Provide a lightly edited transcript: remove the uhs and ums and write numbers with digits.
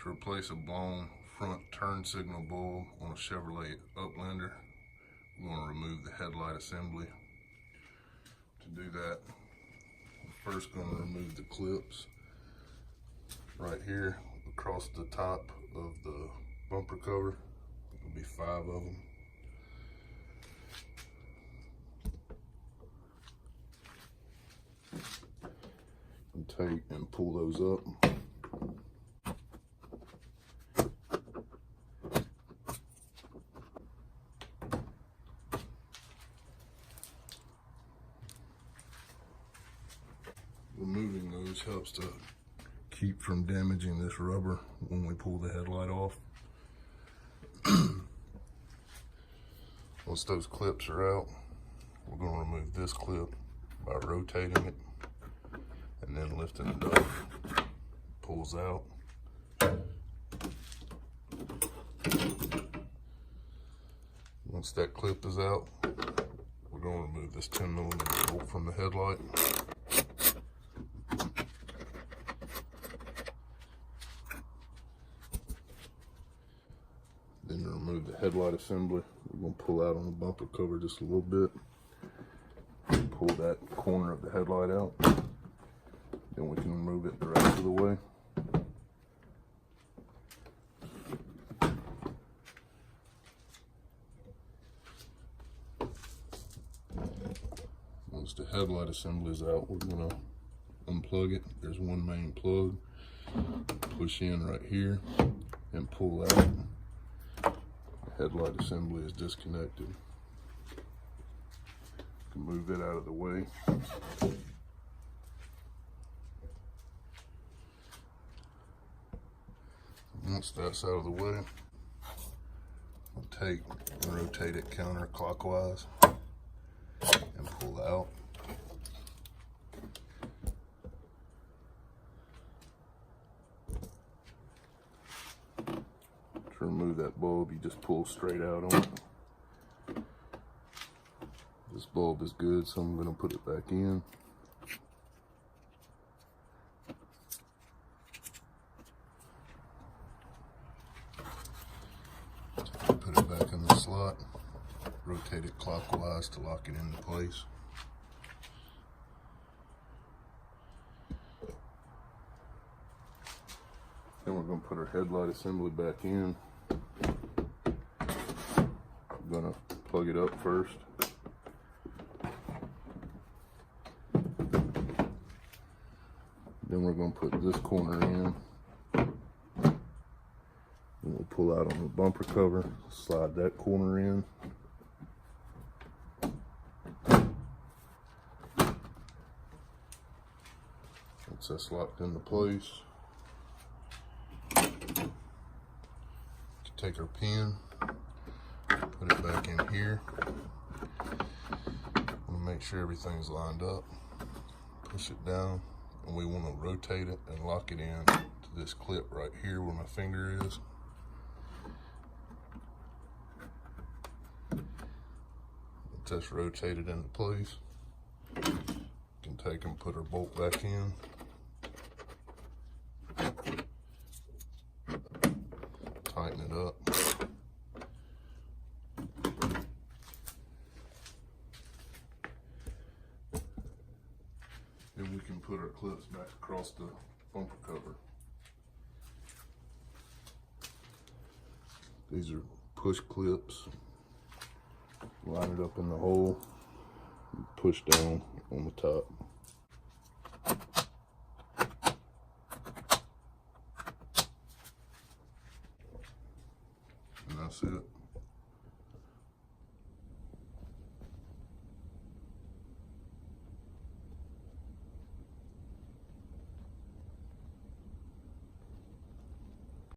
To replace a blown front turn signal bulb on a Chevrolet Uplander, we're going to remove the headlight assembly. To do that, we're first going to remove the clips right here across the top of the bumper cover. There'll be 5 of them. And take and pull those up. Removing those helps to keep from damaging this rubber when we pull the headlight off. Once those clips are out, we're going to remove this clip by rotating it and then lifting it up. Pulls out. Once that clip is out, we're going to remove this 10mm bolt from the headlight. Then to remove the headlight assembly, we're going to pull out on the bumper cover just a little bit. Pull that corner of the headlight out. Then we can remove it the rest of the way. Once the headlight assembly is out, we're going to unplug it. There's one main plug. Push in right here and pull out. Headlight assembly is disconnected. Move it out of the way. Once that's out of the way, we'll take and rotate it counterclockwise and pull out. To remove that bulb, you just pull straight out on it. This bulb is good, so I'm going to put it back in. Put it back in the slot. Rotate it clockwise to lock it into place. Then we're going to put our headlight assembly back in. I'm going to plug it up first. Then we're going to put this corner in. And we'll pull out on the bumper cover, slide that corner in. Once that's locked into place, take our pin, put it back in here. We'll make sure everything's lined up. Push it down. And we want to rotate it and lock it in to this clip right here where my finger is. Once that's rotated into place, we can take and put our bolt back in. Tighten it up. Then we can put our clips back across the bumper cover. These are push clips. Line it up in the hole and push down on the top. And that's it.